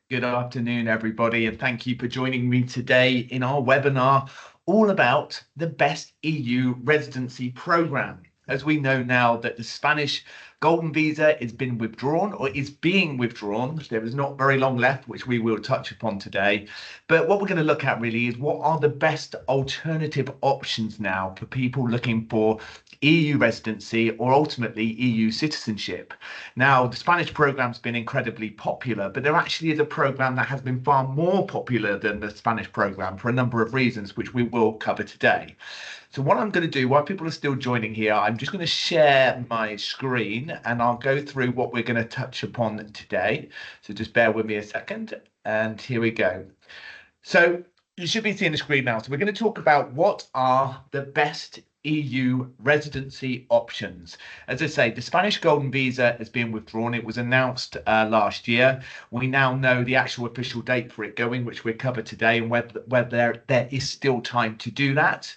Good afternoon, everybody, and thank you for joining me today in our webinar all about the best EU residency program. As we know now that the Spanish Golden Visa has been withdrawn or is being withdrawn, there is not very long left, which we will touch upon today. But what we're going to look at really is what are the best alternative options now for people looking for EU residency or ultimately EU citizenship. Now, the Spanish program's been incredibly popular, but there actually is a program that has been far more popular than the Spanish program for a number of reasons, which we will cover today. So what I'm going to do while people are still joining here, I'm just going to share my screen and I'll go through what we're going to touch upon today. So just bear with me a second. And here we go. So you should be seeing the screen now. So we're going to talk about what are the best EU residency options. As I say, the Spanish Golden Visa has been withdrawn. It was announced last year. We now know the actual official date for it going, which we'll cover today, and whether there is still time to do that.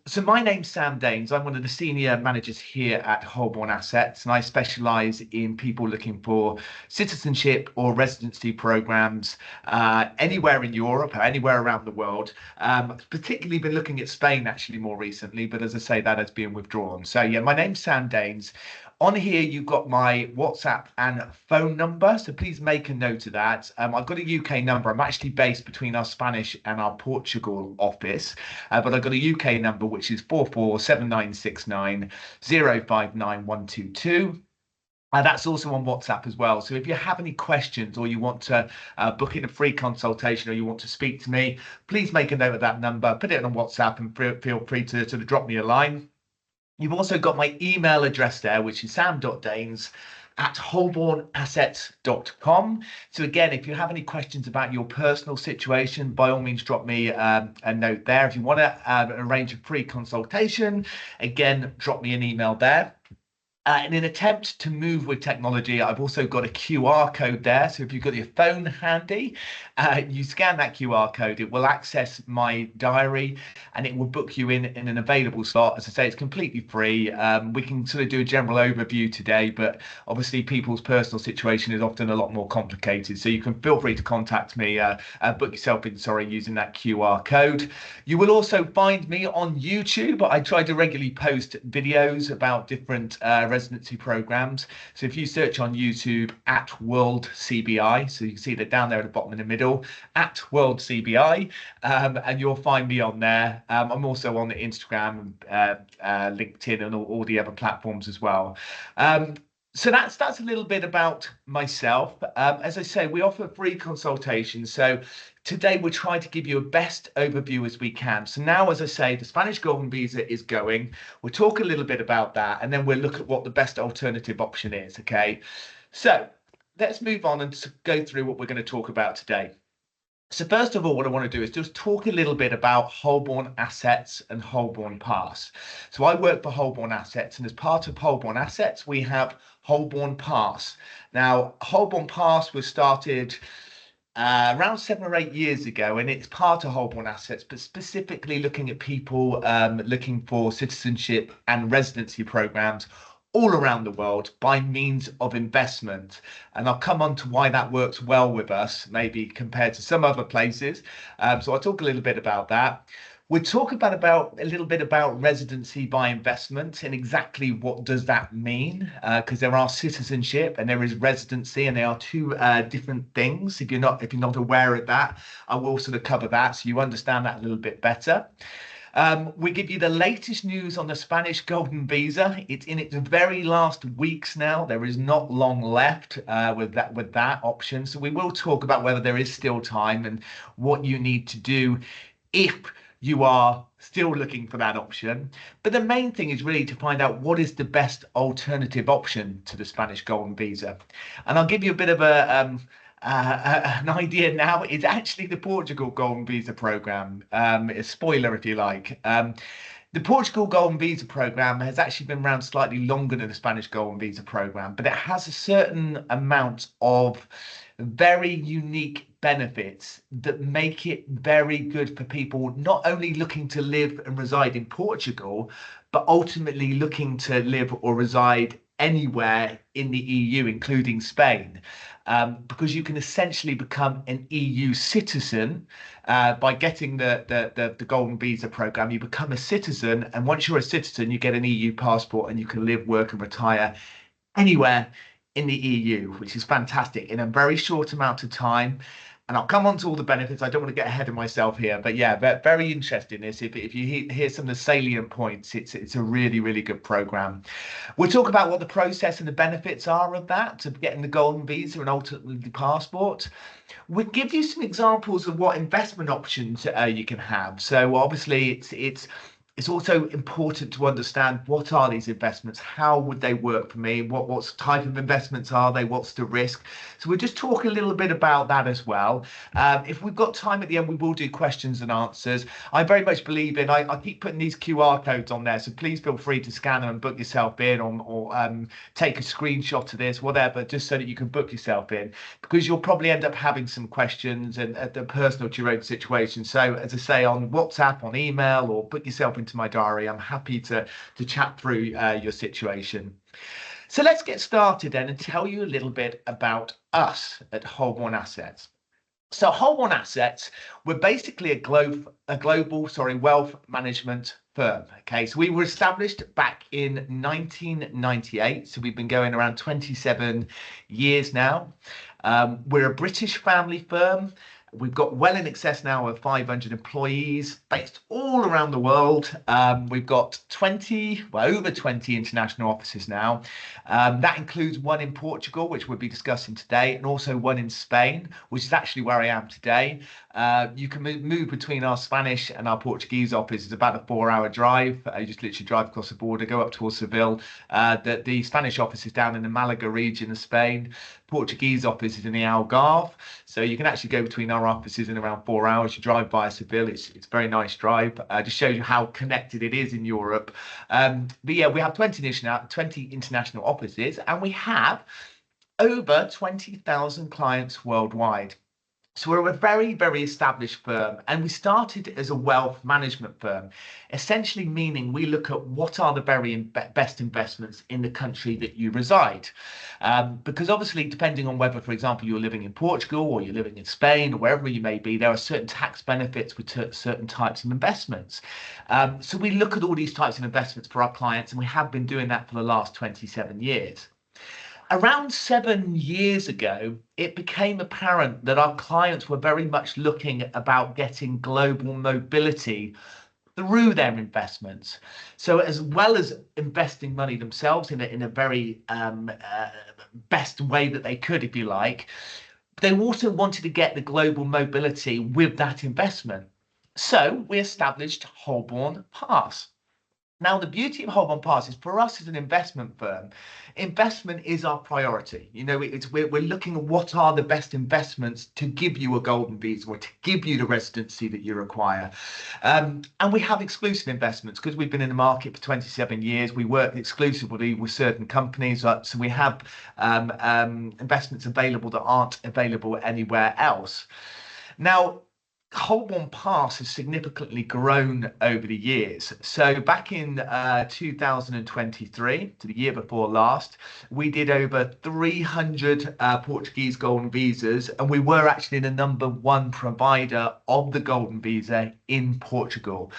So my name's Sam Daynes. I'm one of the senior managers here at Holborn Assets, and I specialise in people looking for citizenship or residency programs anywhere in Europe or anywhere around the world. Particularly been looking at Spain actually more recently, but as I say, that has been withdrawn. So yeah, my name's Sam Daynes. On here, you've got my WhatsApp and phone number, so please make a note of that. I've got a UK number. I'm actually based between our Spanish and our Portugal office, but I've got a UK number, which is 447969 059122. That's also on WhatsApp as well. So if you have any questions or you want to book in a free consultation or you want to speak to me, please make a note of that number, put it on WhatsApp and feel free to sort of drop me a line. You've also got my email address there, which is sam.danes@holbornassets.com. So again, if you have any questions about your personal situation, by all means, drop me a note there. If you want to arrange a free consultation, again, drop me an email there. In an attempt to move with technology, I've also got a QR code there. So if you've got your phone handy, you scan that QR code, it will access my diary and it will book you in an available slot. As I say, it's completely free. We can sort of do a general overview today, but obviously people's personal situation is often a lot more complicated. So you can feel free to contact me, book yourself in, using that QR code. You will also find me on YouTube. I try to regularly post videos about different residency programs. So if you search on YouTube at World CBI, so you can see that down there at the bottom in the middle, at World CBI, and you'll find me on there. I'm also on the Instagram, LinkedIn, and all the other platforms as well. So that's a little bit about myself. As I say, we offer free consultations. So today we're trying to give you a best overview as we can. So now, as I say, the Spanish Golden Visa is going. We'll talk a little bit about that, and then we'll look at what the best alternative option is, okay? So let's move on and go through what we're going to talk about today. So first of all, what I want to do is just talk a little bit about Holborn Assets and Holborn Pass. So I work for Holborn Assets, and as part of Holborn Assets, we have Holborn Pass. Now, Holborn Pass was started around 7 or 8 years ago, and it's part of Holborn Assets, but specifically looking at people looking for citizenship and residency programs all around the world by means of investment. And I'll come on to why that works well with us, maybe compared to some other places. So I'll talk a little bit about that. We'll talk about a little bit about residency by investment and exactly what does that mean, because there are citizenship and there is residency, and they are two different things. If you're not aware of that, I will sort of cover that so you understand that a little bit better. We give you the latest news on the Spanish Golden Visa. It's in its very last weeks now. There is not long left with that option. So we will talk about whether there is still time and what you need to do if you are still looking for that option. But the main thing is really to find out what is the best alternative option to the Spanish Golden Visa. And I'll give you a bit of an idea now. It's actually the Portugal Golden Visa program. A spoiler, if you like. The Portugal Golden Visa program has actually been around slightly longer than the Spanish Golden Visa program, but it has a certain amount of very unique benefits that make it very good for people not only looking to live and reside in Portugal, but ultimately looking to live or reside anywhere in the EU, including Spain, because you can essentially become an EU citizen by getting the Golden Visa program. You become a citizen, and once you're a citizen, you get an EU passport and you can live, work and retire anywhere in the EU, which is fantastic in a very short amount of time. And I'll come on to all the benefits. I don't want to get ahead of myself here, but yeah, very interesting. This, if you hear some of the salient points, it's a really, really good program. We'll talk about what the process and the benefits are of that, of getting the Golden Visa and ultimately the passport. We'll give you some examples of what investment options you can have. So obviously, it's also important to understand what are these investments, how would they work for me, what type of investments are they, what's the risk. So we'll just talk a little bit about that as well. If we've got time at the end, we will do questions and answers. I very much believe in, I keep putting these QR codes on there, so please feel free to scan them and book yourself in, or take a screenshot of this, whatever, just so that you can book yourself in, because you'll probably end up having some questions and they're personal to your own situation. So as I say, on WhatsApp, on email, or book yourself into my diary, I'm happy to chat through your situation. So let's get started then and tell you a little bit about us at Holborn Assets. So Holborn Assets, we're basically a global wealth management firm. Okay, so we were established back in 1998, so we've been going around 27 years now. We're a British family firm. We've got well in excess now of 500 employees based all around the world. We've got over 20 international offices now. That includes one in Portugal, which we'll be discussing today, and also one in Spain, which is actually where I am today. You can move between our Spanish and our Portuguese office. It's about a 4-hour drive. You just literally drive across the border, go up towards Seville. The Spanish office is down in the Malaga region of Spain. Portuguese office is in the Algarve. So you can actually go between our offices in around 4 hours. You drive via Seville. It's a very nice drive. Just shows you how connected it is in Europe. But yeah, we have 20 international offices, and we have over 20,000 clients worldwide. So we're a very, very established firm, and we started as a wealth management firm, essentially meaning we look at what are the very best investments in the country that you reside. Because obviously, depending on whether, for example, you're living in Portugal or you're living in Spain or wherever you may be, there are certain tax benefits with certain types of investments. So we look at all these types of investments for our clients, and we have been doing that for the last 27 years. Around 7 years ago, it became apparent that our clients were very much looking about getting global mobility through their investments. So as well as investing money themselves in a very best way that they could, if you like, they also wanted to get the global mobility with that investment. So we established Holborn Pass. Now, the beauty of Holborn Pass is, for us as an investment firm, investment is our priority. You know, we're looking at what are the best investments to give you a golden visa or to give you the residency that you require. And we have exclusive investments because we've been in the market for 27 years. We work exclusively with certain companies. So we have investments available that aren't available anywhere else. Now, Holborn Pass has significantly grown over the years. So back in 2023, to the year before last, we did over 300 Portuguese Golden Visas, and we were actually the #1 provider of the Golden Visa in Portugal.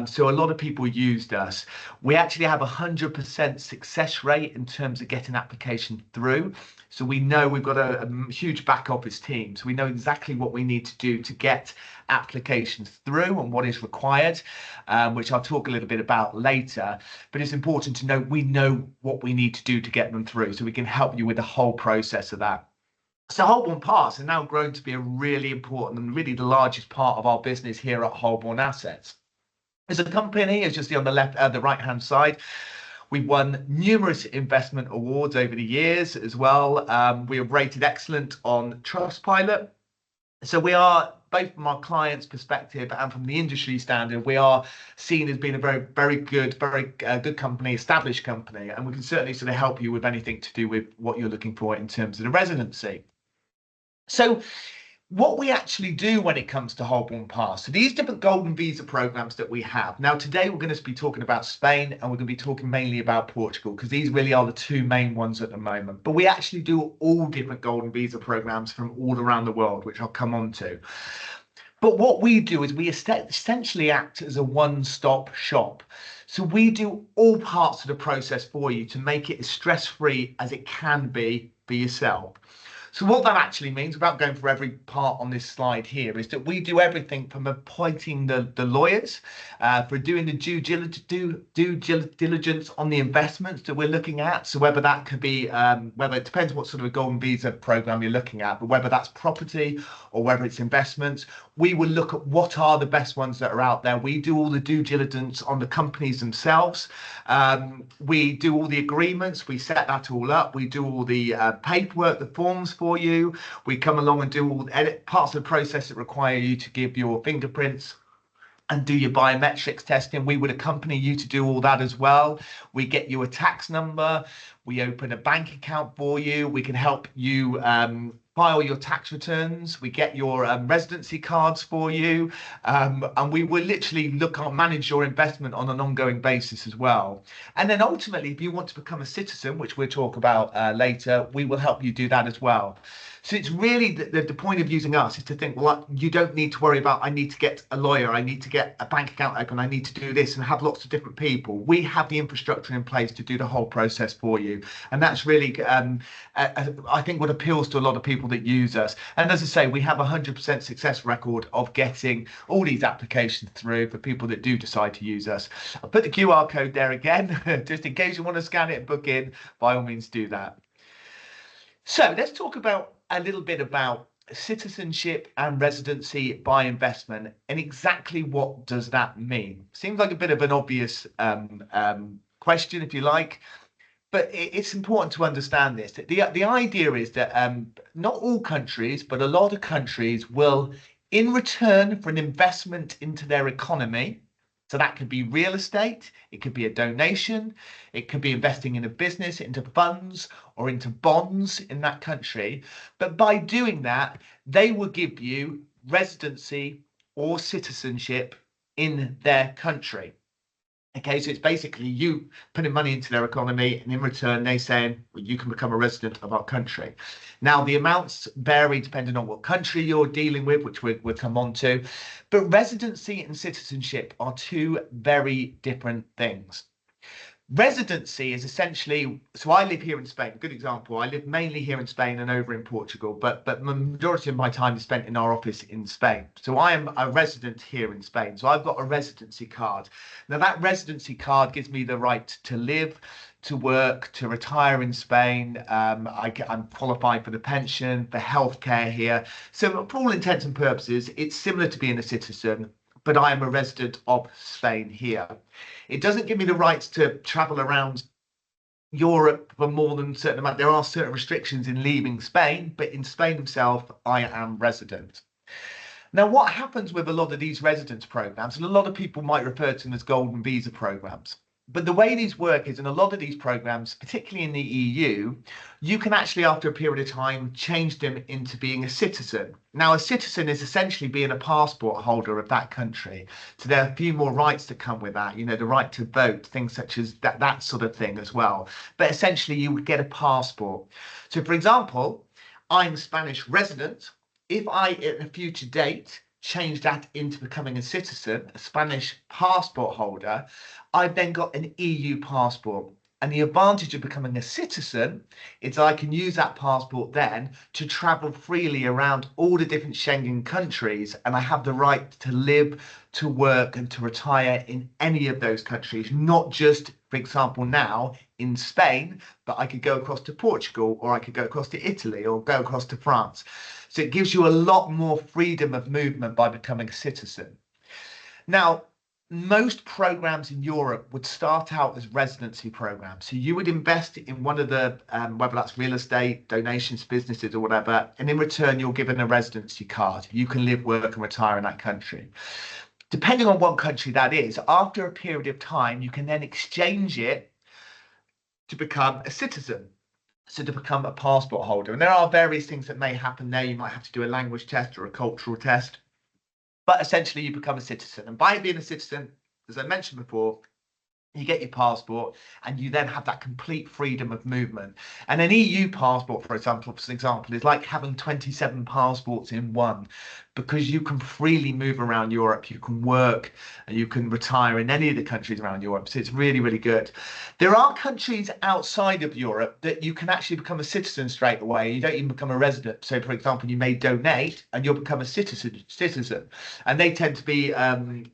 So a lot of people used us. We actually have 100% success rate in terms of getting applications through. So we know we've got a huge back office team. So we know exactly what we need to do to get applications through and what is required, which I'll talk a little bit about later. But it's important to know we know what we need to do to get them through, so we can help you with the whole process of that. So Holborn Pass has now grown to be a really important and really the largest part of our business here at Holborn Assets. As a company, as you see on the right-hand side, we've won numerous investment awards over the years as well. We have rated excellent on Trustpilot. So we are, both from our clients' perspective and from the industry standard, we are seen as being a very, very good company, established company, and we can certainly sort of help you with anything to do with what you're looking for in terms of the residency. So what we actually do when it comes to Holborn Pass. So these different golden visa programs that we have. Now, today we're going to be talking about Spain and we're going to be talking mainly about Portugal because these really are the two main ones at the moment. But we actually do all different golden visa programs from all around the world, which I'll come on to. But what we do is we essentially act as a one-stop shop. So we do all parts of the process for you to make it as stress-free as it can be for yourself. So what that actually means, without going for every part on this slide here, is that we do everything from appointing the lawyers, for doing the due diligence on the investments that we're looking at. So whether that could be, whether it depends what sort of a golden visa program you're looking at, but whether that's property or whether it's investments, we will look at what are the best ones that are out there. We do all the due diligence on the companies themselves. We do all the agreements. We set that all up. We do all the paperwork, the forms for you. We come along and do all the parts of the process that require you to give your fingerprints and do your biometrics testing. We would accompany you to do all that as well. We get you a tax number. We open a bank account for you. We can help you file your tax returns. We get your residency cards for you. And we will literally manage your investment on an ongoing basis as well. And then ultimately, if you want to become a citizen, which we'll talk about later, we will help you do that as well. So it's really the point of using us is to think, well, you don't need to worry about, I need to get a lawyer, I need to get a bank account open, I need to do this and have lots of different people. We have the infrastructure in place to do the whole process for you. And that's really, I think, what appeals to a lot of people that use us. And as I say, we have a 100% success record of getting all these applications through for people that do decide to use us. I'll put the QR code there again, just in case you want to scan it and book in, by all means do that. So let's talk about a little bit about citizenship and residency by investment and exactly what does that mean. Seems like a bit of an obvious question, if you like, but it's important to understand this. The idea is that not all countries, but a lot of countries will, in return for an investment into their economy, so that could be real estate, it could be a donation, it could be investing in a business, into funds or into bonds in that country. But by doing that, they will give you residency or citizenship in their country. Okay, so it's basically you putting money into their economy, and in return, they saying, well, you can become a resident of our country. Now, the amounts vary depending on what country you're dealing with, which we'll come on to. But residency and citizenship are two very different things. Residency is essentially, so I live here in Spain, good example. I live mainly here in Spain and over in Portugal, but the majority of my time is spent in our office in Spain. So I am a resident here in Spain. So I've got a residency card. Now that residency card gives me the right to live, to work, to retire in Spain. I'm qualified for the pension, for healthcare here. So for all intents and purposes, it's similar to being a citizen, but I am a resident of Spain here. It doesn't give me the rights to travel around Europe for more than a certain amount. There are certain restrictions in leaving Spain, but in Spain itself, I am resident. Now, what happens with a lot of these residence programs, and a lot of people might refer to them as golden visa programs, but the way these work is in a lot of these programs, particularly in the EU, you can actually, after a period of time, change them into being a citizen. Now, a citizen is essentially being a passport holder of that country. So there are a few more rights that come with that, you know, the right to vote, things such as that sort of thing as well. But essentially, you would get a passport. So, for example, I'm a Spanish resident. If I, at a future date, change that into becoming a citizen, a Spanish passport holder, I've then got an EU passport. And the advantage of becoming a citizen is I can use that passport then to travel freely around all the different Schengen countries. And I have the right to live, to work and to retire in any of those countries, not just, for example, now in Spain, but I could go across to Portugal, or I could go across to Italy, or go across to France. So it gives you a lot more freedom of movement by becoming a citizen. Now, most programs in Europe would start out as residency programs. So you would invest in one of the, whether that's real estate, donations, businesses or whatever, and in return, you're given a residency card. You can live, work and retire in that country. Depending on what country that is, after a period of time, you can then exchange it to become a citizen. So to become a passport holder, and there are various things that may happen there. You might have to do a language test or a cultural test, but essentially you become a citizen. And by being a citizen, as I mentioned before, you get your passport and you then have that complete freedom of movement. And an EU passport, for example, is like having 27 passports in one, because you can freely move around Europe. You can work and you can retire in any of the countries around Europe. So it's really, really good. There are countries outside of Europe that you can actually become a citizen straight away. You don't even become a resident. So, for example, you may donate and you'll become a citizen. And they tend to be some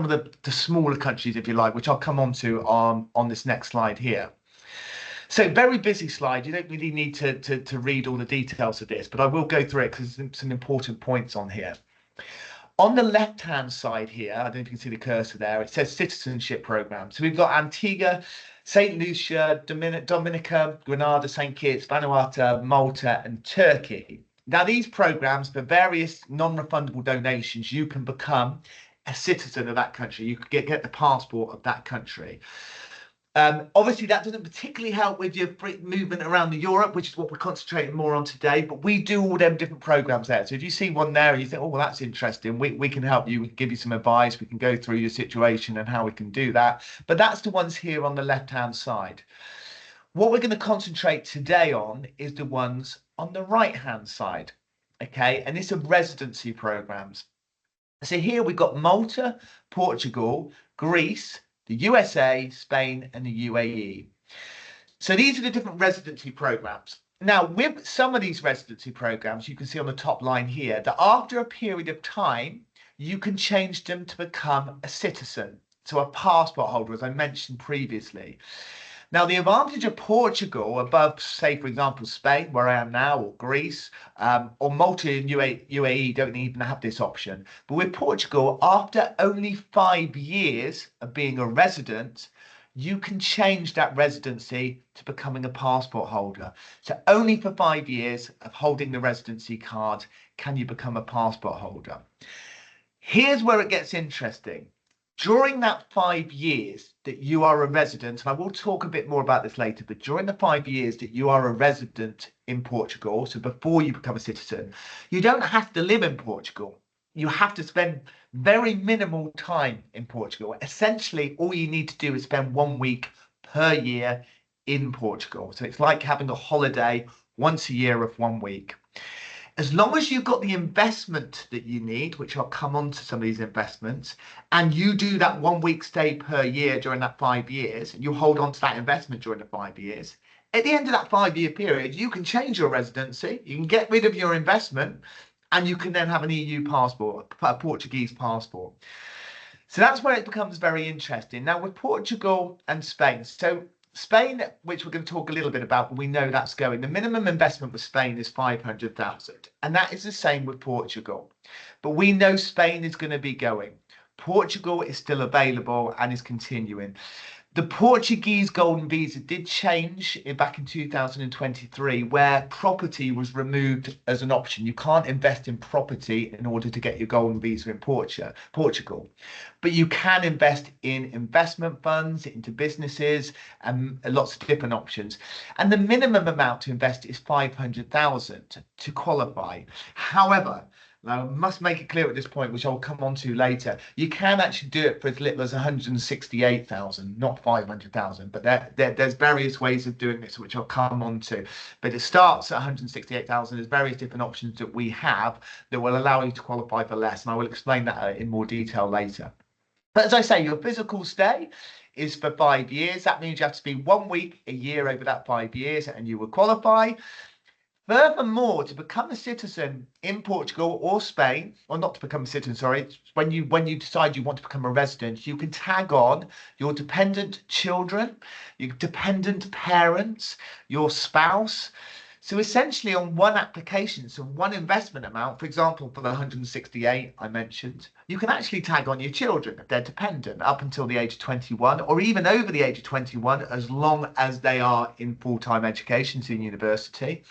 of the smaller countries, if you like, which I'll come on to on this next slide here. So very busy slide. You don't really need to read all the details of this, but I will go through it because there's some important points on here. On the left-hand side here, I don't know if you can see the cursor there, it says citizenship program. So we've got Antigua, St. Lucia, Dominica, Grenada, St. Kitts, Vanuatu, Malta, and Turkey. Now, these programs, for various non-refundable donations, you can become a citizen of that country. You could get the passport of that country. Obviously, that doesn't particularly help with your movement around Europe, which is what we're concentrating more on today. But we do all them different programs there. So if you see one there and you think, oh, well, that's interesting, we can help you. We can give you some advice. We can go through your situation and how we can do that. But that's the ones here on the left-hand side. What we're going to concentrate today on is the ones on the right-hand side. Okay, and these are residency programs. So here we've got Malta, Portugal, Greece, the USA, Spain, and the UAE. So these are the different residency programs. Now, with some of these residency programs, you can see on the top line here that after a period of time, you can change them to become a citizen, so a passport holder, as I mentioned previously. Now, the advantage of Portugal above, say, for example, Spain, where I am now, or Greece, or Malta and UAE don't even have this option. But with Portugal, after only 5 years of being a resident, you can change that residency to becoming a passport holder. So only for 5 years of holding the residency card can you become a passport holder. Here's where it gets interesting. During that 5 years that you are a resident, and I will talk a bit more about this later, but during the 5 years that you are a resident in Portugal, so before you become a citizen, you don't have to live in Portugal. You have to spend very minimal time in Portugal. Essentially, all you need to do is spend 1 week per year in Portugal. So it's like having a holiday once a year of 1 week. As long as you've got the investment that you need, which I'll come on to some of these investments, and you do that 1 week stay per year during that 5 years, and you hold on to that investment during the 5 years, at the end of that 5 year period, you can change your residency, you can get rid of your investment, and you can then have an EU passport, a Portuguese passport. So that's where it becomes very interesting. Now with Portugal and Spain, so Spain, which we're going to talk a little bit about, but we know that's going. The minimum investment with Spain is 500,000, and that is the same with Portugal. But we know Spain is going to be going. Portugal is still available and is continuing. The Portuguese Golden Visa did change back in 2023, where property was removed as an option. You can't invest in property in order to get your Golden Visa in Portugal. But you can invest in investment funds, into businesses, and lots of different options. And the minimum amount to invest is 500,000 to qualify. However, now, I must make it clear at this point, which I'll come on to later, you can actually do it for as little as 168,000, not 500,000. But there's various ways of doing this, which I'll come on to. But it starts at 168,000. There's various different options that we have that will allow you to qualify for less. And I will explain that in more detail later. But as I say, your physical stay is for 5 years. That means you have to be 1 week a year over that 5 years, and you will qualify. Furthermore, to become a citizen in Portugal or Spain, or not to become a citizen, sorry, when you decide you want to become a resident, you can tag on your dependent children, your dependent parents, your spouse. So essentially on one application, so one investment amount, for example, for the 168 I mentioned, you can actually tag on your children if they're dependent up until the age of 21, or even over the age of 21, as long as they are in full-time education, so in university.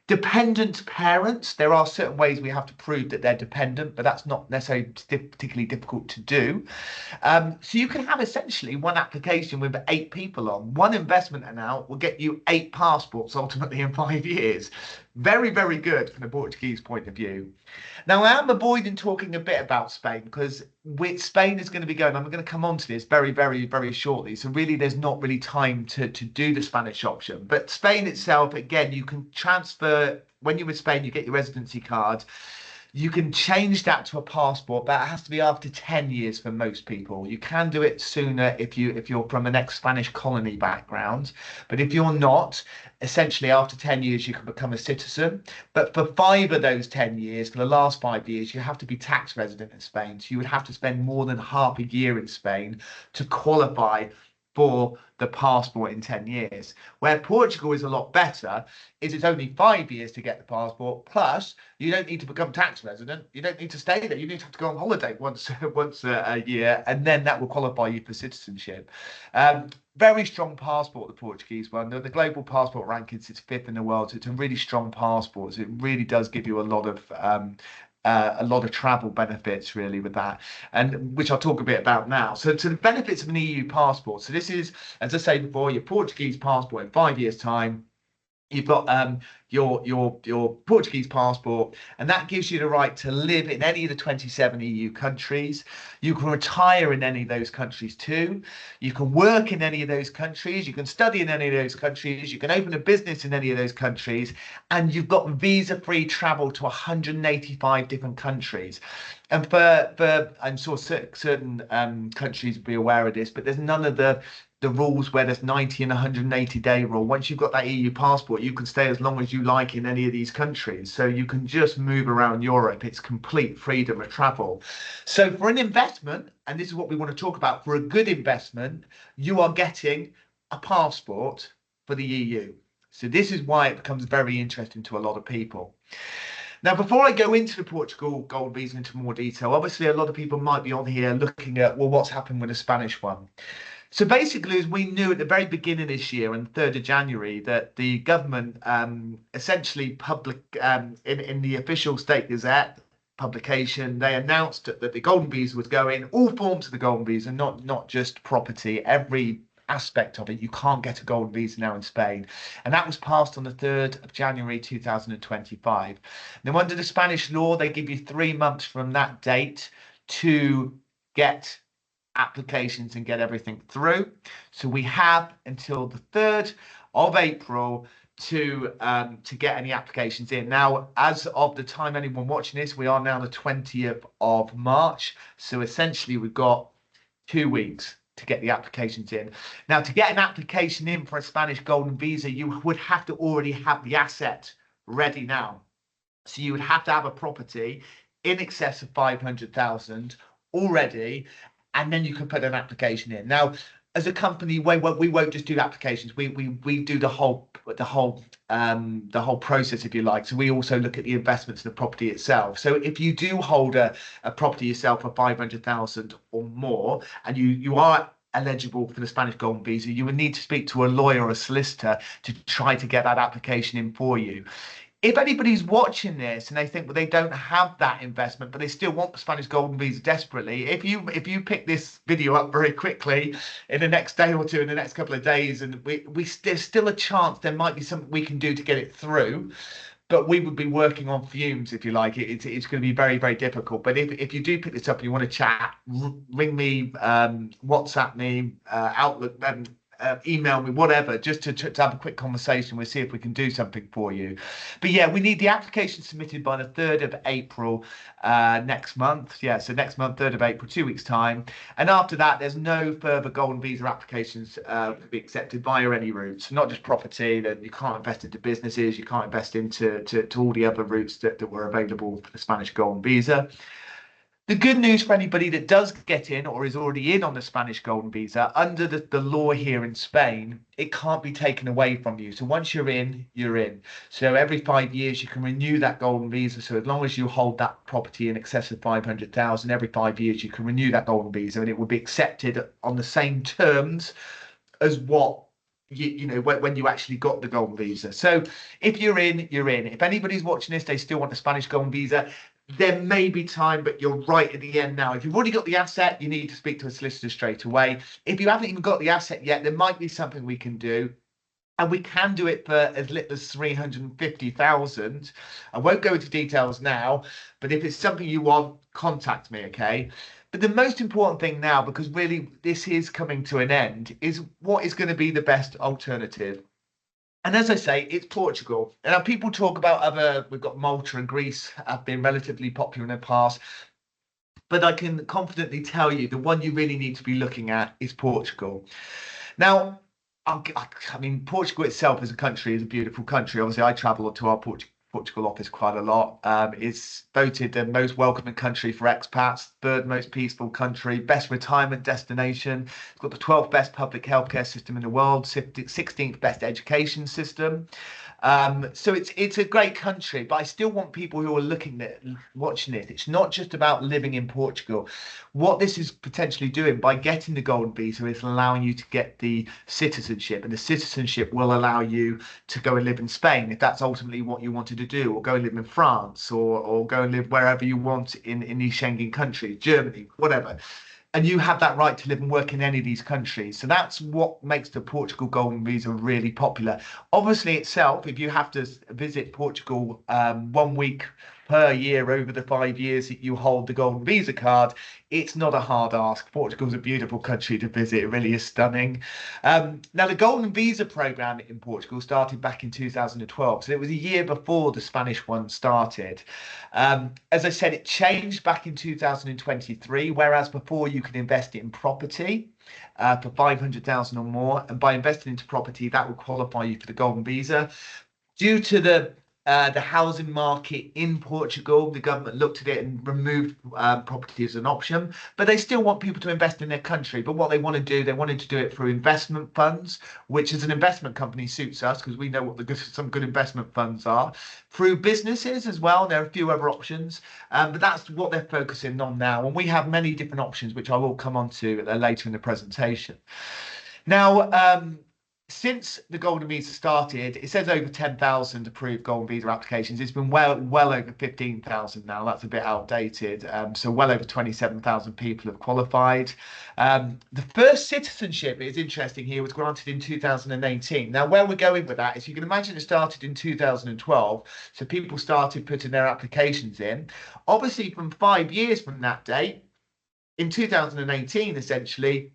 Dependent parents, there are certain ways we have to prove that they're dependent, but that's not necessarily particularly difficult to do. So you can have essentially one application with 8 people on. One investment amount will get you 8 passports ultimately in 5 years. Very, very good from the Portuguese point of view. Now, I am avoiding talking a bit about Spain because Spain is going to be going. I'm going to come on to this very, very, very shortly. So really, there's not really time to do the Spanish option. But Spain itself, again, you can transfer when you're in Spain, you get your residency card. You can change that to a passport, but it has to be after 10 years for most people. You can do it sooner if you're from an ex-Spanish colony background. But if you're not, essentially after 10 years, you can become a citizen. But for 5 of those 10 years, for the last 5 years, you have to be tax resident in Spain. So you would have to spend more than half a year in Spain to qualify for the passport in 10 years. Where Portugal is a lot better is it's only 5 years to get the passport, plus you don't need to become tax resident, you don't need to stay there, you need to have to go on holiday once a year, and then that will qualify you for citizenship. Very strong passport, the Portuguese one. The global passport rankings, it's 5th in the world, so it's a really strong passport. So it really does give you a lot of travel benefits really with that, and which I'll talk a bit about now. So the benefits of an EU passport. So this is, as I say before, your Portuguese passport in 5 years' time. You've got your Portuguese passport, and that gives you the right to live in any of the 27 EU countries. You can retire in any of those countries too. You can work in any of those countries. You can study in any of those countries. You can open a business in any of those countries, and you've got visa-free travel to 185 different countries. And I'm sure certain countries will be aware of this, but there's none of the rules where there's 90 and 180-day rule. Once you've got that EU passport, you can stay as long as you like in any of these countries. So you can just move around Europe. It's complete freedom of travel. So for an investment, and this is what we want to talk about, for a good investment, you are getting a passport for the EU. So this is why it becomes very interesting to a lot of people. Now, before I go into the Portugal Golden Visa into more detail, obviously a lot of people might be on here looking at, well, what's happened with the Spanish one? So basically, as we knew at the very beginning of this year, on the 3rd of January, that the government essentially in the official State Gazette publication, they announced that the Golden Visa was going, all forms of the Golden Visa, not just property, every aspect of it. You can't get a Golden Visa now in Spain. And that was passed on the 3rd of January 2025. Now, under the Spanish law, they give you 3 months from that date to get applications and get everything through. So we have until the 3rd of April to get any applications in. Now, as of the time anyone watching this, we are now the 20th of March. So essentially we've got 2 weeks to get the applications in. Now, to get an application in for a Spanish Golden Visa, you would have to already have the asset ready now. So you would have to have a property in excess of 500,000 already, and then you can put an application in. Now, as a company, we won't just do applications. We do the whole process, if you like. So we also look at the investments in the property itself. So if you do hold a property yourself for 500,000 or more, and you are eligible for the Spanish Golden Visa, you would need to speak to a lawyer or a solicitor to try to get that application in for you. If anybody's watching this and they think, well, they don't have that investment, but they still want the Spanish Golden Visa desperately, if you pick this video up very quickly in the next day or two, in the next couple of days, and there's still a chance there might be something we can do to get it through, but we would be working on fumes, if you like. It's going to be very, very difficult. But if you do pick this up and you want to chat, ring me, WhatsApp me, Outlook, email me, whatever, just to have a quick conversation. We'll see if we can do something for you. But yeah, we need the application submitted by the 3rd of April next month. Yeah, so next month, 3rd of April, 2 weeks time. And after that, there's no further Golden Visa applications to be accepted via any routes, not just property. That you can't invest into businesses, you can't invest into all the other routes that were available for the Spanish Golden Visa. The good news for anybody that does get in or is already in on the Spanish Golden Visa, under the law here in Spain, it can't be taken away from you. So once you're in, you're in. So every 5 years you can renew that Golden Visa. So as long as you hold that property in excess of 500,000, every 5 years you can renew that Golden Visa, and it will be accepted on the same terms as what when you actually got the golden visa. So if you're in, you're in. If anybody's watching this, they still want the Spanish golden visa, there may be time, but you're right at the end now. If you've already got the asset, you need to speak to a solicitor straight away. If you haven't even got the asset yet, there might be something we can do. And we can do it for as little as 350,000. I won't go into details now, but if it's something you want, contact me, okay? But the most important thing now, because really this is coming to an end, is what is going to be the best alternative. And as I say, it's Portugal. And now people talk about we've got Malta and Greece have been relatively popular in the past. But I can confidently tell you the one you really need to be looking at is Portugal. Now, I mean, Portugal itself as a country is a beautiful country. Obviously, I travel to our Portugal office quite a lot. It's voted the most welcoming country for expats, third most peaceful country, best retirement destination. It's got the 12th best public healthcare system in the world, 16th best education system. So it's a great country, but I still want people who are watching it. It's not just about living in Portugal. What this is potentially doing by getting the golden visa is allowing you to get the citizenship, and the citizenship will allow you to go and live in Spain if that's ultimately what you wanted to do, or go and live in France, or go and live wherever you want in these Schengen countries, Germany, whatever. And you have that right to live and work in any of these countries. So that's what makes the Portugal Golden Visa really popular. Obviously itself, if you have to visit Portugal 1 week per year over the 5 years that you hold the Golden Visa card, it's not a hard ask. Portugal's a beautiful country to visit. It really is stunning. Now, the Golden Visa program in Portugal started back in 2012. So it was a year before the Spanish one started. As I said, it changed back in 2023, whereas before you could invest in property for 500,000 or more. And by investing into property, that would qualify you for the Golden Visa. Due to the housing market in Portugal, the government looked at it and removed property as an option, but they still want people to invest in their country. But what they want to do, they wanted to do it through investment funds, which as an investment company suits us because we know what some good investment funds are. Through businesses as well, there are a few other options, but that's what they're focusing on now. And we have many different options, which I will come on to later in the presentation. Now, since the Golden Visa started, it says over 10,000 approved Golden Visa applications. It's been well over 15,000 now. That's a bit outdated. So well over 27,000 people have qualified. The first citizenship, is interesting here, was granted in 2018. Now, where we're going with that is you can imagine it started in 2012. So people started putting their applications in. Obviously, from 5 years from that date, in 2018, essentially,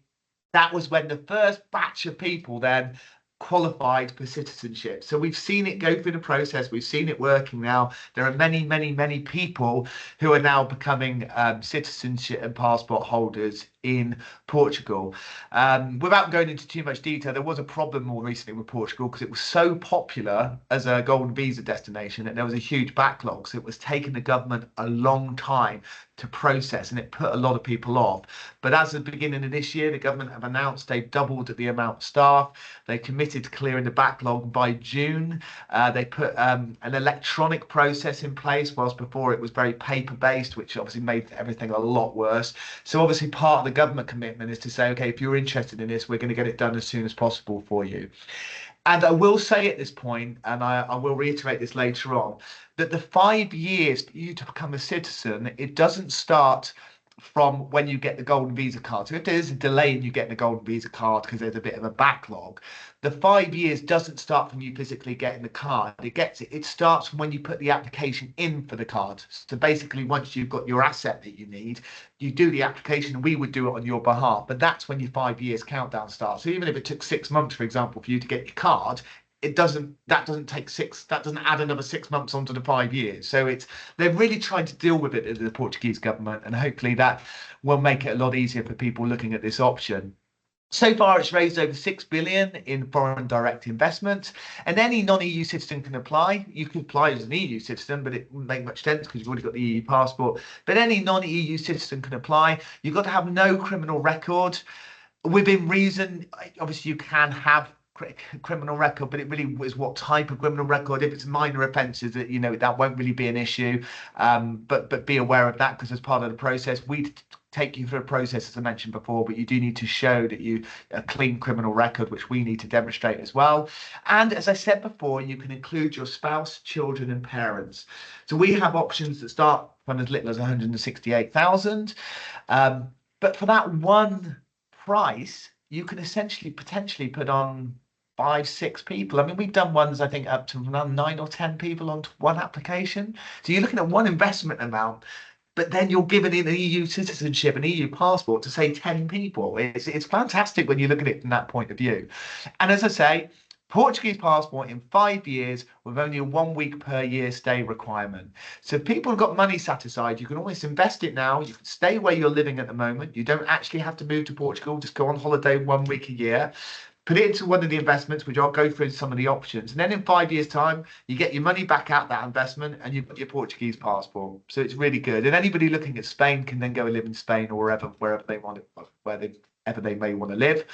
that was when the first batch of people then qualified for citizenship. So we've seen it go through the process. We've seen it working now. There are many, many, many people who are now becoming citizenship and passport holders in Portugal. Without going into too much detail, there was a problem more recently with Portugal because it was so popular as a golden visa destination that there was a huge backlog. So it was taking the government a long time to process, and it put a lot of people off. But as of the beginning of this year, the government have announced they've doubled the amount of staff. They committed to clearing the backlog by June. They put an electronic process in place, whilst before it was very paper-based, which obviously made everything a lot worse. So obviously part of the government commitment is to say, okay, if you're interested in this, we're going to get it done as soon as possible for you. And I will say at this point, and I will reiterate this later on, that the 5 years for you to become a citizen, it doesn't start from when you get the golden visa card. So if there's a delay in you getting the golden visa card because there's a bit of a backlog, the 5 years doesn't start from you physically getting the card. It starts from when you put the application in for the card. So basically, once you've got your asset that you need, you do the application and we would do it on your behalf. But that's when your 5 years countdown starts. So even if it took 6 months, for example, for you to get your card, that doesn't add another 6 months onto the 5 years. So they're really trying to deal with it as the Portuguese government, and hopefully that will make it a lot easier for people looking at this option. So far, it's raised over 6 billion in foreign direct investment, and any non-EU citizen can apply. You can apply as an EU citizen, but it wouldn't make much sense because you've already got the EU passport. But any non-EU citizen can apply. You've got to have no criminal record. Within reason, obviously you can have criminal record, but it really is what type of criminal record. If it's minor offences, that won't really be an issue. But be aware of that, because as part of the process, we take you through a process, as I mentioned before, but you do need to show that you a clean criminal record, which we need to demonstrate as well. And as I said before, you can include your spouse, children, and parents. So we have options that start from as little as 168,000. But for that one price, you can essentially potentially put on 5, 6 people. I mean, we've done ones, I think, up to around 9 or 10 people on one application. So you're looking at one investment amount, but then you're given an EU citizenship, an EU passport to say 10 people. It's fantastic when you look at it from that point of view. And as I say, Portuguese passport in 5 years with only a 1 week per year stay requirement. So if people have got money set aside, you can always invest it now. You can stay where you're living at the moment. You don't actually have to move to Portugal. Just go on holiday 1 week a year. Put it into one of the investments, which I'll go through some of the options. And then in 5 years' time, you get your money back out that investment and you've got your Portuguese passport. So it's really good. And anybody looking at Spain can then go and live in Spain or wherever they want it, wherever they may want to live.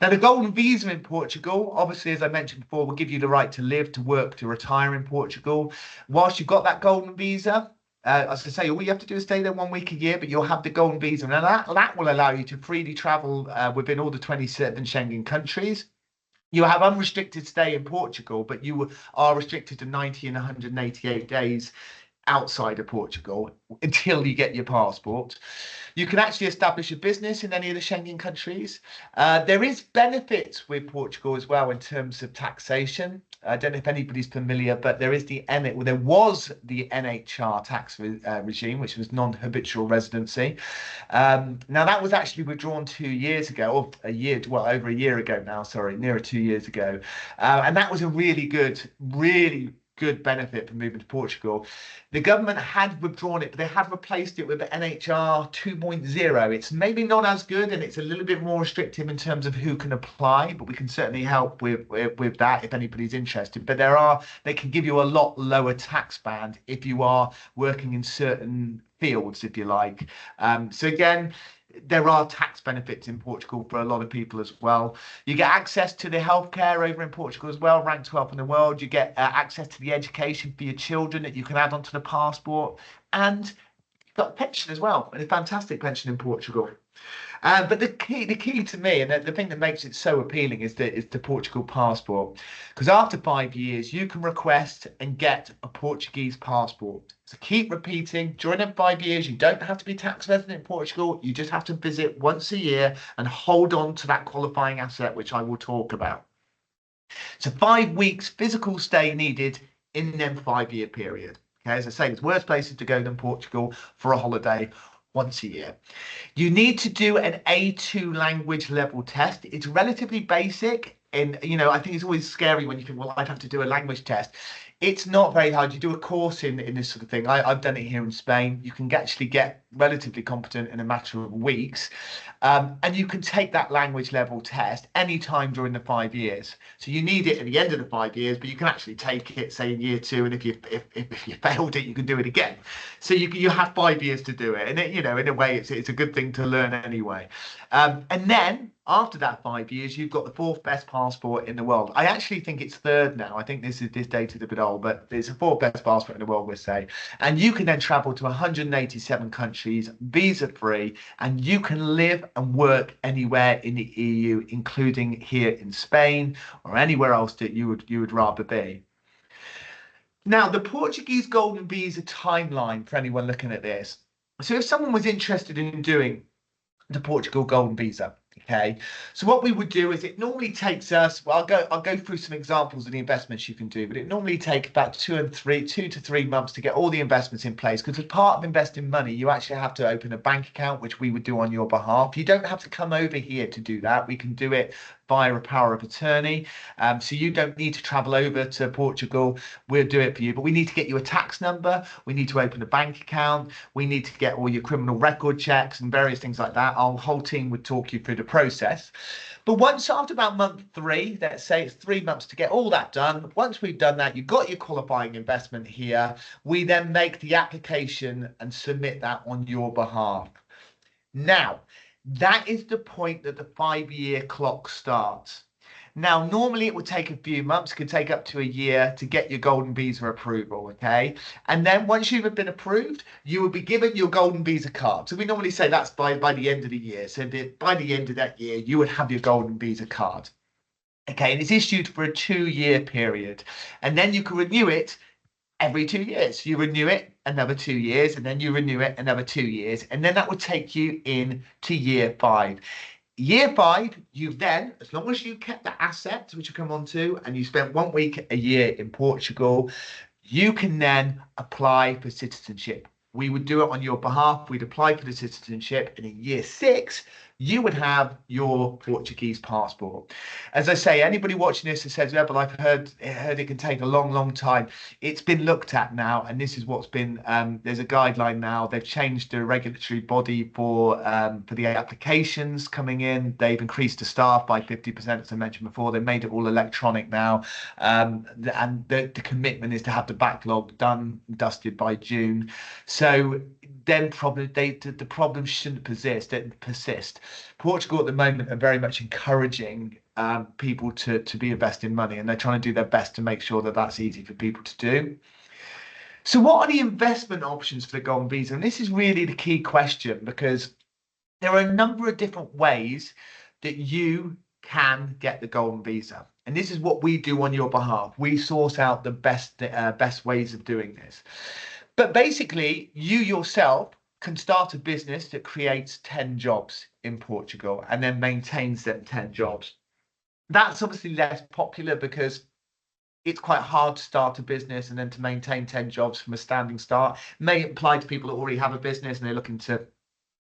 Now, the Golden Visa in Portugal, obviously, as I mentioned before, will give you the right to live, to work, to retire in Portugal. Whilst you've got that Golden Visa, as I say, all you have to do is stay there 1 week a year, but you'll have the Golden Visa. Now, that will allow you to freely travel within all the 27 Schengen countries. You have unrestricted stay in Portugal, but you are restricted to 90 and 188 days outside of Portugal until you get your passport. You can actually establish a business in any of the Schengen countries. There is benefits with Portugal as well in terms of taxation. I don't know if anybody's familiar, but there was the NHR tax regime, which was non-habitual residency. Now that was actually withdrawn 2 years ago, or over a year ago now, sorry, nearer 2 years ago. And that was a really good benefit for moving to Portugal. The government had withdrawn it, but they have replaced it with the NHR 2.0. It's maybe not as good, and it's a little bit more restrictive in terms of who can apply, but we can certainly help with that if anybody's interested. But they can give you a lot lower tax band if you are working in certain fields, if you like. So again, there are tax benefits in Portugal for a lot of people as well. You get access to the healthcare over in Portugal as well, ranked 12th in the world. You get access to the education for your children that you can add onto the passport. And you've got a pension as well, and a fantastic pension in Portugal. But the key to me, and the thing that makes it so appealing, is the Portugal passport. Because after 5 years, you can request and get a Portuguese passport. So keep repeating. During them 5 years, you don't have to be tax resident in Portugal. You just have to visit once a year and hold on to that qualifying asset, which I will talk about. So 5 weeks physical stay needed in them 5 year period. Okay, as I say, there's worse places to go than Portugal for a holiday once a year. You need to do an A2 language level test. It's relatively basic, and I think it's always scary when you think, well, I'd have to do a language test. It's not very hard. You do a course in this sort of thing. I've done it here in Spain. You can actually get relatively competent in a matter of weeks. And you can take that language level test anytime during the 5 years. So you need it at the end of the 5 years, but you can actually take it, say, in year 2. And if you failed it, you can do it again. So you have 5 years to do it. And in a way, it's a good thing to learn anyway. And then after that 5 years, you've got the 4th best passport in the world. I actually think it's 3rd now. I think this date is a bit old, but it's the 4th best passport in the world, we'll say. And you can then travel to 187 countries, visa-free, and you can live and work anywhere in the EU, including here in Spain or anywhere else that you would rather be. Now, the Portuguese Golden Visa timeline for anyone looking at this. So if someone was interested in doing the Portugal Golden Visa, okay, so what we would do is it normally takes us, well, I'll go through some examples of the investments you can do, but it normally takes about 2 to 3 months to get all the investments in place, because as part of investing money, you actually have to open a bank account, which we would do on your behalf. You don't have to come over here to do that. We can do it via a power of attorney. So you don't need to travel over to Portugal. We'll do it for you, but we need to get you a tax number. We need to open a bank account. We need to get all your criminal record checks and various things like that. Our whole team would talk you through the process. But once after about month 3, let's say it's 3 months to get all that done. Once we've done that, you've got your qualifying investment here. We then make the application and submit that on your behalf. Now, that is the point that the 5 year clock starts. Now, normally it would take a few months, could take up to a year to get your golden visa approval, okay? And then once you've been approved, you will be given your golden visa card. So we normally say that's by the end of the year. So by the end of that year, you would have your golden visa card. Okay, and it's issued for a 2-year period. And then you can renew it every 2 years. You renew it another 2 years, and then you renew it another 2 years. And then that would take you into year 5. Year 5, you've then, as long as you kept the assets, which will come on to, and you spent 1 week a year in Portugal, you can then apply for citizenship. We would do it on your behalf. We'd apply for the citizenship, and in year 6, you would have your Portuguese passport. As I say, anybody watching this that says, yeah, but I've heard it can take a long, long time. It's been looked at now, and this is what's been, there's a guideline now. They've changed the regulatory body for the applications coming in. They've increased the staff by 50%, as I mentioned before. They made it all electronic now. And the commitment is to have the backlog done, dusted by June. So then the problem shouldn't persist. Portugal at the moment are very much encouraging people to be investing money, and they're trying to do their best to make sure that that's easy for people to do. So what are the investment options for the Golden Visa? And this is really the key question, because there are a number of different ways that you can get the Golden Visa. And this is what we do on your behalf. We source out the best ways of doing this. But basically, you yourself can start a business that creates 10 jobs in Portugal and then maintains them 10 jobs. That's obviously less popular because it's quite hard to start a business and then to maintain 10 jobs from a standing start. It may apply to people that already have a business and they're looking to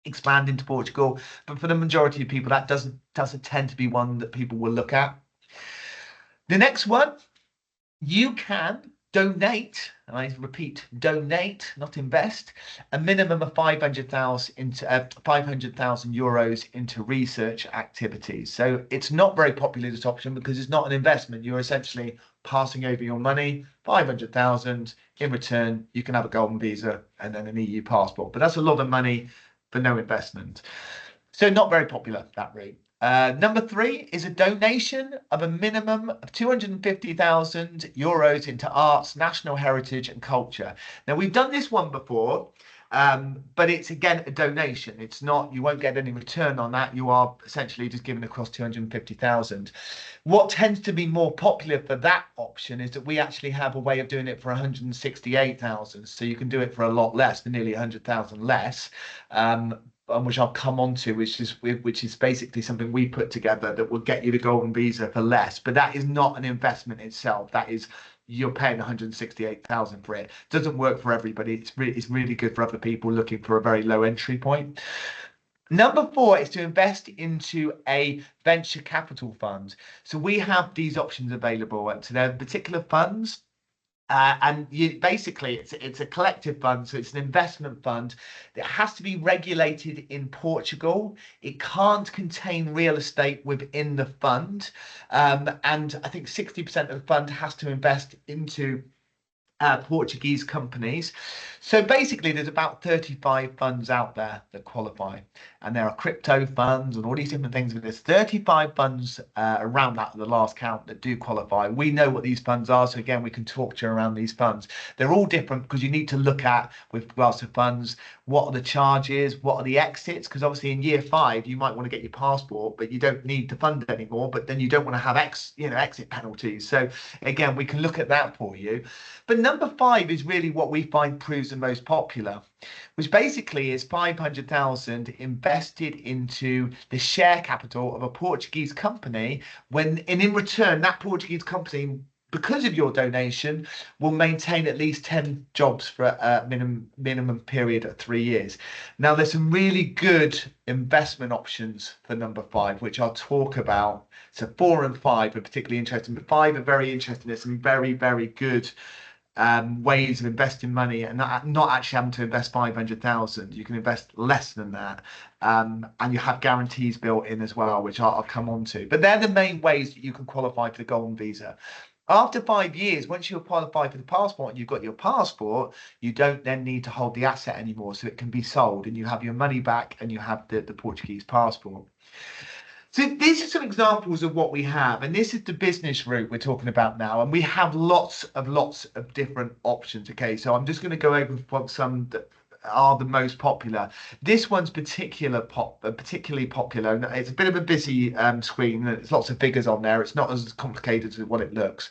expand into Portugal. But for the majority of people, that doesn't tend to be one that people will look at. The next one, you can donate, and I repeat, donate, not invest, a minimum of 500,000 euros into research activities. So it's not very popular, this option, because it's not an investment. You're essentially passing over your money, 500,000. In return, you can have a golden visa and then an EU passport. But that's a lot of money for no investment. So not very popular, that route. Number 3 is a donation of a minimum of 250,000 euros into arts, national heritage and culture. Now, we've done this one before, but it's, again, a donation. It's not, you won't get any return on that. You are essentially just giving across 250,000. What tends to be more popular for that option is that we actually have a way of doing it for 168,000. So you can do it for a lot less, for nearly 100,000 less. Which I'll come on to, which is basically something we put together that will get you the golden visa for less. But that is not an investment itself. That is, you're paying 168,000 for it. Doesn't work for everybody. It's really good for other people looking for a very low entry point. Number 4 is to invest into a venture capital fund. So we have these options available. So there are particular funds. And basically, it's a collective fund, so it's an investment fund that has to be regulated in Portugal. It can't contain real estate within the fund, and I think 60% of the fund has to invest into Portuguese companies. So basically, there's about 35 funds out there that qualify, and there are crypto funds and all these different things. But there's 35 funds around that at the last count that do qualify. We know what these funds are, so again, we can talk to you around these funds. They're all different because you need to look at, with regards to funds, what are the charges, what are the exits? Because obviously in year 5, you might want to get your passport, but you don't need the fund anymore. But then you don't want to have exit penalties. So again, we can look at that for you. But number 5 is really what we find proves the most popular, which basically is 500,000 invested into the share capital of a Portuguese company, and in return, that Portuguese company, because of your donation, will maintain at least 10 jobs for a minimum period of 3 years. Now, there's some really good investment options for number 5, which I'll talk about. So 4 and 5 are particularly interesting, but 5 are very interesting. There's some very, very good ways of investing money and not actually having to invest 500,000. You can invest less than that, and you have guarantees built in as well, which I'll come on to. But they're the main ways that you can qualify for the golden visa. After 5 years, once you qualify for the passport and you've got your passport, you don't then need to hold the asset anymore, so it can be sold and you have your money back and you have the Portuguese passport. So these are some examples of what we have, and this is the business route we're talking about now, and we have lots of different options. Okay, so I'm just going to go over some that are the most popular. This one's particularly popular. It's a bit of a busy screen. There's lots of figures on there. It's not as complicated as what it looks.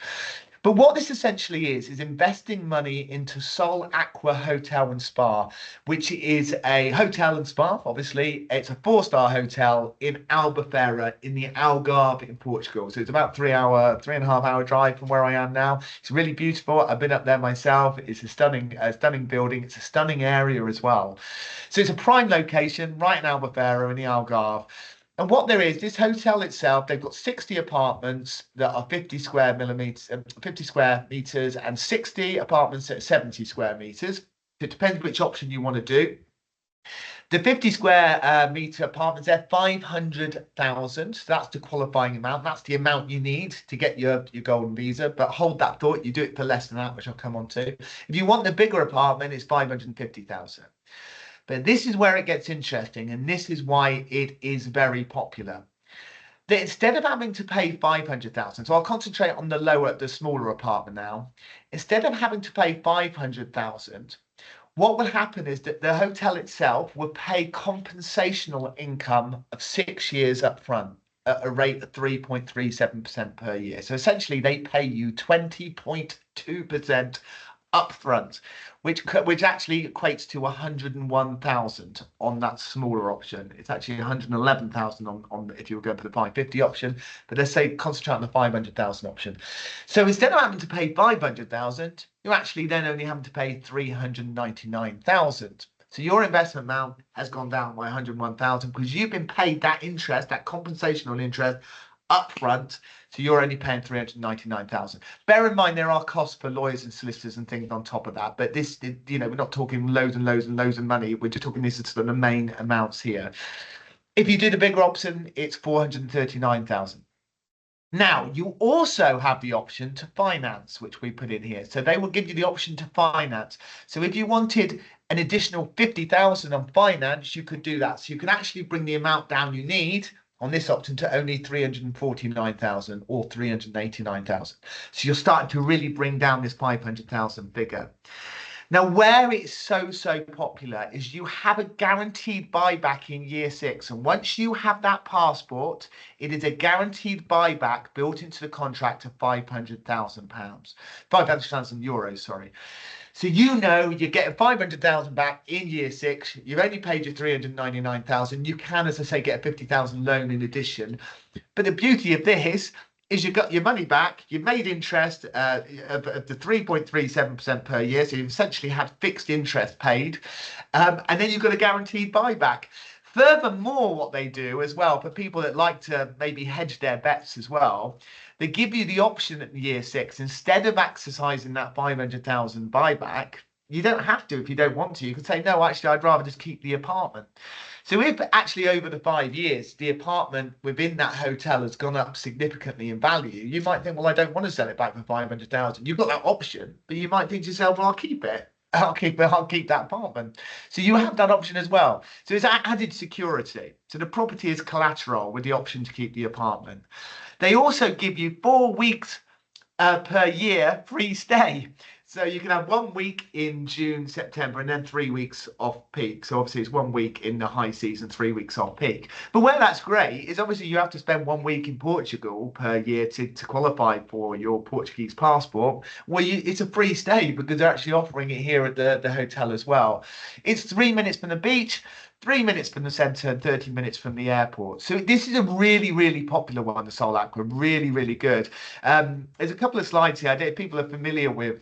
But what this essentially is investing money into Sol Aqua Hotel and Spa, which is a hotel and spa, obviously. It's a 4-star hotel in Albufeira in the Algarve in Portugal. So it's about 3.5 hour drive from where I am now. It's really beautiful. I've been up there myself. It's a stunning building. It's a stunning area as well. So it's a prime location right in Albufeira in the Algarve. And what there is, this hotel itself, they've got 60 apartments that are 50 square meters and 60 apartments at 70 square meters. It depends which option you want to do. The 50 square meter apartments, they're 500,000. So that's the qualifying amount. That's the amount you need to get your golden visa. But hold that thought, you do it for less than that, which I'll come on to. If you want the bigger apartment, it's 550,000. But this is where it gets interesting, and this is why it is very popular. That instead of having to pay 500,000, so I'll concentrate on the smaller apartment now. Instead of having to pay 500,000, what will happen is that the hotel itself will pay compensational income of 6 years up front at a rate of 3.37% per year. So essentially, they pay you 20.2% upfront, which actually equates to 101,000 on that smaller option. It's actually 111,000 on if you were going for the 550 option, but let's say concentrate on the 500,000 option. So instead of having to pay 500,000, you're actually then only having to pay 399,000. So your investment amount has gone down by 101,000 because you've been paid that interest, that compensational interest upfront, so you're only paying 399,000. Bear in mind there are costs for lawyers and solicitors and things on top of that, but this, we're not talking loads and loads and loads of money. We're just talking this is sort of the main amounts here. If you did a bigger option, it's 439,000. Now, you also have the option to finance, which we put in here. So they will give you the option to finance. So if you wanted an additional 50,000 on finance, you could do that. So you can actually bring the amount down you need on this option to only 349,000 or 389,000. So you're starting to really bring down this 500,000 figure. Now, where it's so popular is you have a guaranteed buyback in year 6. And once you have that passport, it is a guaranteed buyback built into the contract of £500,000. 500,000 euros, sorry. So you're getting 500,000 back in year 6. You've only paid your 399,000. You can, as I say, get a 50,000 loan in addition. But the beauty of this is you got your money back. You've made interest of the 3.37% per year. So you've essentially had fixed interest paid. And then you've got a guaranteed buyback. Furthermore, what they do as well, for people that like to maybe hedge their bets as well, they give you the option at year 6, instead of exercising that 500,000 buyback, you don't have to if you don't want to. You can say, no, actually, I'd rather just keep the apartment. So if actually over the 5 years, the apartment within that hotel has gone up significantly in value, you might think, well, I don't want to sell it back for 500,000. You've got that option, but you might think to yourself, well, I'll keep it. I'll keep that apartment. So you have that option as well. So it's added security. So the property is collateral with the option to keep the apartment. They also give you 4 weeks per year free stay. So you can have 1 week in June, September, and then 3 weeks off peak. So obviously it's 1 week in the high season, 3 weeks off peak. But where that's great is obviously you have to spend 1 week in Portugal per year to qualify for your Portuguese passport. Well, it's a free stay because they're actually offering it here at the hotel as well. It's 3 minutes from the beach, 3 minutes from the centre, and 30 minutes from the airport. So this is a really popular one, the Sol Aqua, really good. There's a couple of slides here. I don't know if people are familiar with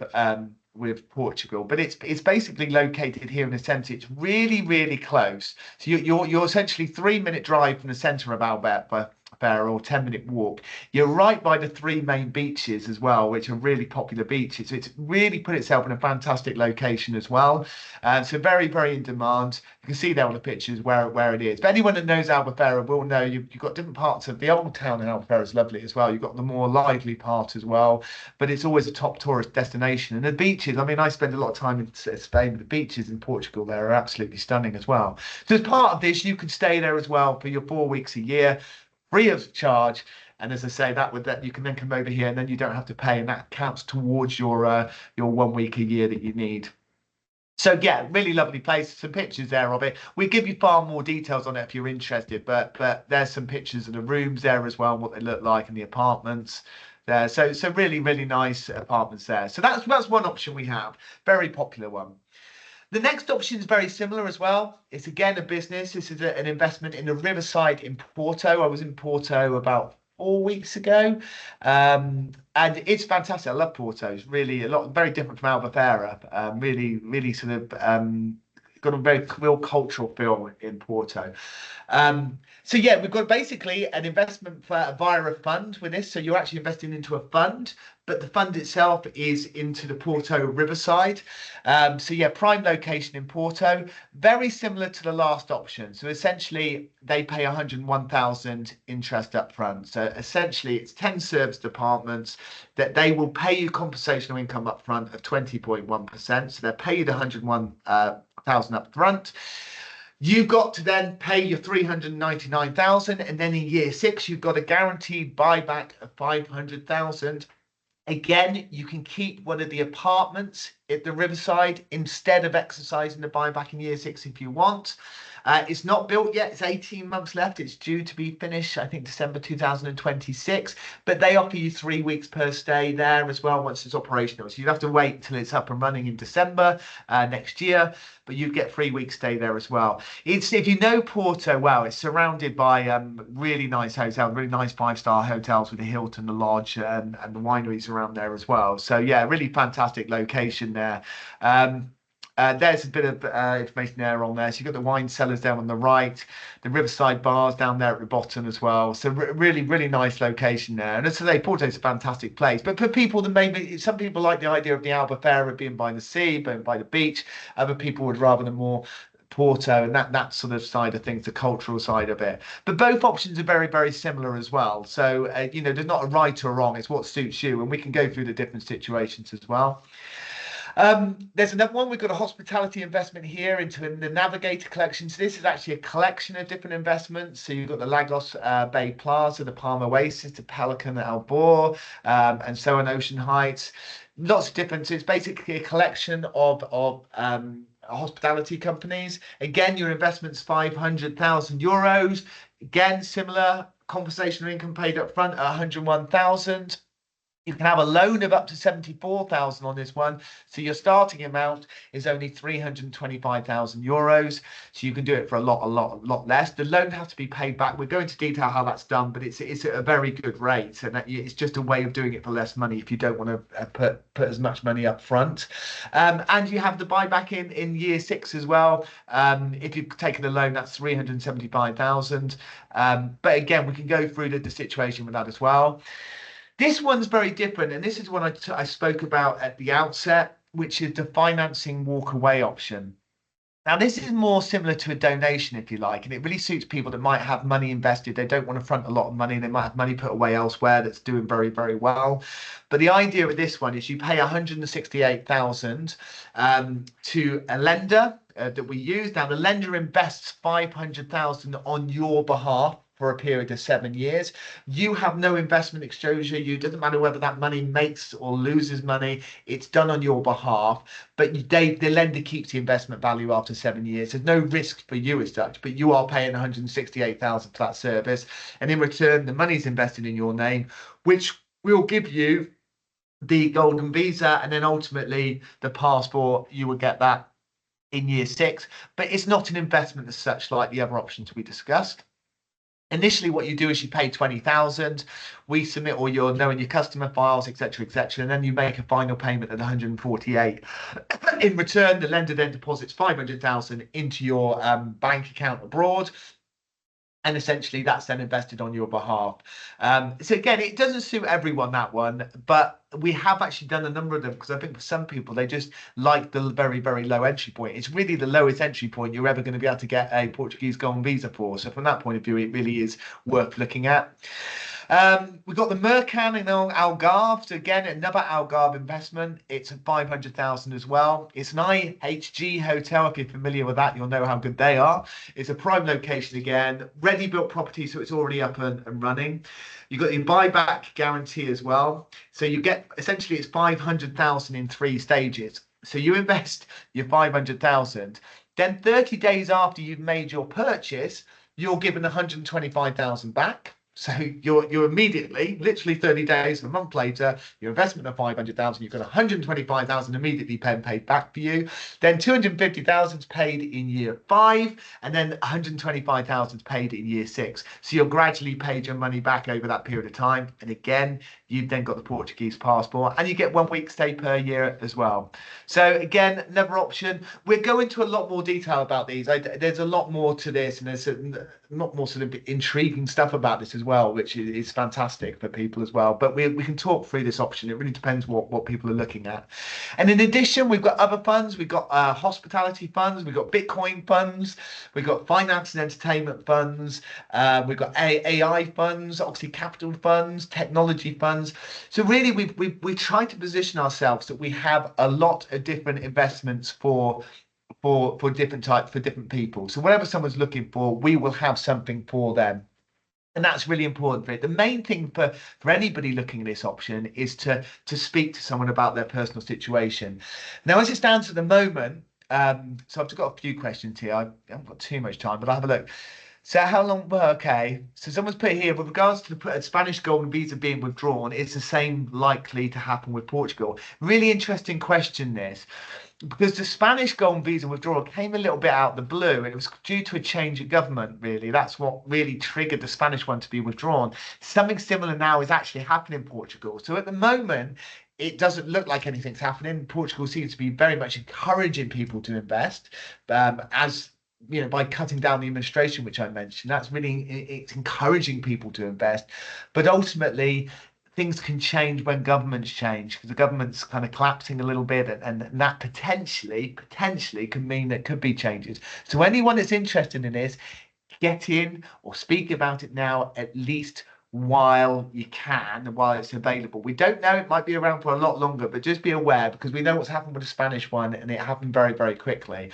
Portugal, but it's basically located here in the centre. It's really close. So you're essentially 3-minute drive from the centre of Albufeira, or 10-minute walk. You're right by the 3 main beaches as well, which are really popular beaches. So it's really put itself in a fantastic location as well. So very in demand. You can see there on the pictures where it is. But anyone that knows Albufeira will know you've got different parts of the old town in Albufeira is lovely as well. You've got the more lively part as well, but it's always a top tourist destination. And the beaches, I mean, I spend a lot of time in Spain. The beaches in Portugal there are absolutely stunning as well. So as part of this, you can stay there as well for your 4 weeks a year. free of charge. And as I say, that you can then come over here and then you don't have to pay, and that counts towards your 1 week a year that you need. So yeah, really lovely place. Some pictures there of it. We give you far more details on it if you're interested, but there's some pictures of the rooms there as well, and what they look like, and the apartments there. So really, really nice apartments there. So that's one option we have. Very popular one. The next option is very similar as well. It's again a business. This is an investment in a riverside in Porto. I was in Porto about 4 weeks ago, and it's fantastic. I love Porto. It's really very different from Albufeira. Really sort of got a very real cultural feel in Porto. So yeah, we've got basically an investment via a fund with this. So you're actually investing into a fund, but the fund itself is into the Porto riverside. So yeah, prime location in Porto, very similar to the last option. So essentially they pay 101,000 interest up front. So essentially it's 10 serviced apartments that they will pay you compensational income up front of 20.1%. So they'll pay you the 101,000 up front. You've got to then pay your 399,000, and then in year 6 you've got a guaranteed buyback of 500,000. Again, you can keep one of the apartments at the riverside instead of exercising the buyback in year 6 if you want. It's not built yet. It's 18 months left. It's due to be finished, I think, December 2026. But they offer you 3 weeks per stay there as well once it's operational. So you'd have to wait until it's up and running in December next year. But you'd get 3 weeks stay there as well. If you know Porto well, it's surrounded by really nice hotels, really nice 5-star hotels with the Hilton, the Lodge, and the wineries around there as well. So yeah, really fantastic location there. There's a bit of information there on there. So you've got the wine cellars down on the right, the riverside bars down there at the bottom as well. So really, really nice location there. And as I say, Porto's a fantastic place. But for people that maybe, some people like the idea of the Albufeira being by the sea, being by the beach. Other people would rather the more Porto and that sort of side of things, the cultural side of it. But both options are very, very similar as well. So, there's not a right or wrong. It's what suits you. And we can go through the different situations as well. There's another one. We've got a hospitality investment here into the Navigator collection. So this is actually a collection of different investments. So you've got the Lagos Bay Plaza, the Palm Oasis, the Pelican at Albor, and so on, Ocean Heights. Lots of different. So it's basically a collection of hospitality companies. Again, your investment's 500,000 euros. Again, similar compensational income paid up front at 101,000. You can have a loan of up to 74,000 on this one. So your starting amount is only 325,000 euros. So you can do it for a lot less. The loan has to be paid back. We'll go into detail how that's done, but it's a very good rate. And it's just a way of doing it for less money if you don't want to put as much money up front. And you have the buyback in year 6 as well. If you've taken a loan, that's 375,000. But again, we can go through the situation with that as well. This one's very different, and this is one I spoke about at the outset, which is the financing walk-away option. Now, this is more similar to a donation, if you like, and it really suits people that might have money invested. They don't want to front a lot of money. They might have money put away elsewhere that's doing very, very well. But the idea with this one is you pay 168,000 to a lender that we use. Now, the lender invests 500,000 on your behalf for a period of 7 years. You have no investment exposure. It doesn't matter whether that money makes or loses money. It's done on your behalf, but the lender keeps the investment value after 7 years. There's no risk for you as such, but you are paying 168,000 for that service. And in return, the money's invested in your name, which will give you the golden visa, and then ultimately the passport. You will get that in year 6, but it's not an investment as such like the other options we discussed. Initially, what you do is you pay 20,000. We submit all your knowing your customer files, etc., and then you make a final payment at 148. In return, the lender then deposits 500,000 into your bank account abroad. And essentially, that's then invested on your behalf. So again, it doesn't suit everyone, that one, but we have actually done a number of them because I think for some people, they just like the very, very low entry point. It's really the lowest entry point you're ever going to be able to get a Portuguese Golden Visa for. So from that point of view, it really is worth looking at. We've got the Mercan Algarve. So again, another Algarve investment. It's at 500,000 as well. It's an IHG hotel. If you're familiar with that, you'll know how good they are. It's a prime location again, ready-built property, so it's already up and running. You've got your buyback guarantee as well. So you get, essentially, it's 500,000 in 3 stages. So you invest your 500,000, then 30 days after you've made your purchase, you're given 125,000 back. So you're immediately, literally 30 days, a month later, your investment of 500,000, you've got 125,000 immediately paid back for you. Then 250,000 is paid in year 5, and then 125,000 is paid in year 6. So you're gradually paid your money back over that period of time. And again, you've then got the Portuguese passport, and you get 1 week stay per year as well. So again, another option. We'll go into a lot more detail about these. There's a lot more to this, and there's a lot more sort of intriguing stuff about this as well, which is fantastic for people as well. But we can talk through this option. It really depends what people are looking at. And in addition, we've got other funds. We've got hospitality funds. We've got Bitcoin funds. We've got finance and entertainment funds. We've got AI funds, obviously capital funds, technology funds. So really, we try to position ourselves that we have a lot of different investments for different types, for different people. So whatever someone's looking for, we will have something for them. And that's really important for it. The main thing for anybody looking at this option is to speak to someone about their personal situation. Now, as it stands at the moment, so I've just got a few questions here. I haven't got too much time, but I'll have a look. So how long, well, okay. So someone's put here, with regards to the Spanish Golden Visa being withdrawn, is the same likely to happen with Portugal? Really interesting question, this, because the Spanish Golden Visa withdrawal came a little bit out of the blue, and it was due to a change of government, really. That's what really triggered the Spanish one to be withdrawn. Something similar now is actually happening in Portugal. So at the moment, it doesn't look like anything's happening. Portugal seems to be very much encouraging people to invest, as you know, by cutting down the administration, which I mentioned. That's really, it's encouraging people to invest. But ultimately, things can change when governments change, because the government's kind of collapsing a little bit, and that potentially can mean there could be changes. So anyone that's interested in this, get in or speak about it now, at least while you can, while it's available. We don't know, it might be around for a lot longer, but just be aware, because we know what's happened with the Spanish one, and it happened very, very quickly.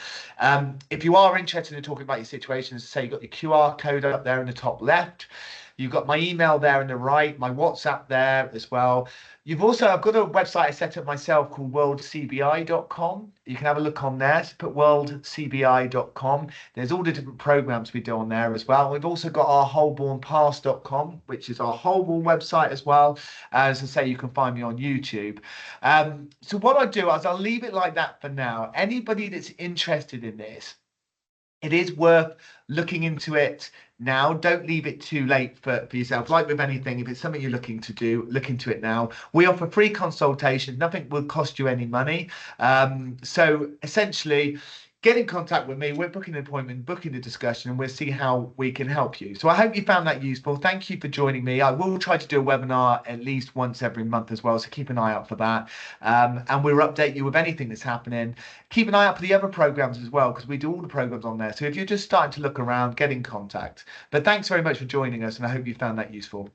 If you are interested in talking about your situation, as I say, you've got your QR code up there in the top left. You've got my email there on the right, my WhatsApp there as well. I've got a website I set up myself called worldcbi.com. You can have a look on there. So put worldcbi.com. There's all the different programs we do on there as well. We've also got our holbornpass.com, which is our Holborn website as well. As I say, you can find me on YouTube. So what I do is I'll leave it like that for now. Anybody that's interested in this, it is worth looking into it now. Don't leave it too late for yourself. Like with anything, if it's something you're looking to do, look into it now. We offer free consultations. Nothing will cost you any money. So essentially, get in contact with me. We're booking an appointment, booking a discussion, and we'll see how we can help you. So I hope you found that useful. Thank you for joining me. I will try to do a webinar at least once every month as well, so keep an eye out for that. And we'll update you with anything that's happening. Keep an eye out for the other programs as well, because we do all the programs on there. So if you're just starting to look around, get in contact. But thanks very much for joining us, and I hope you found that useful.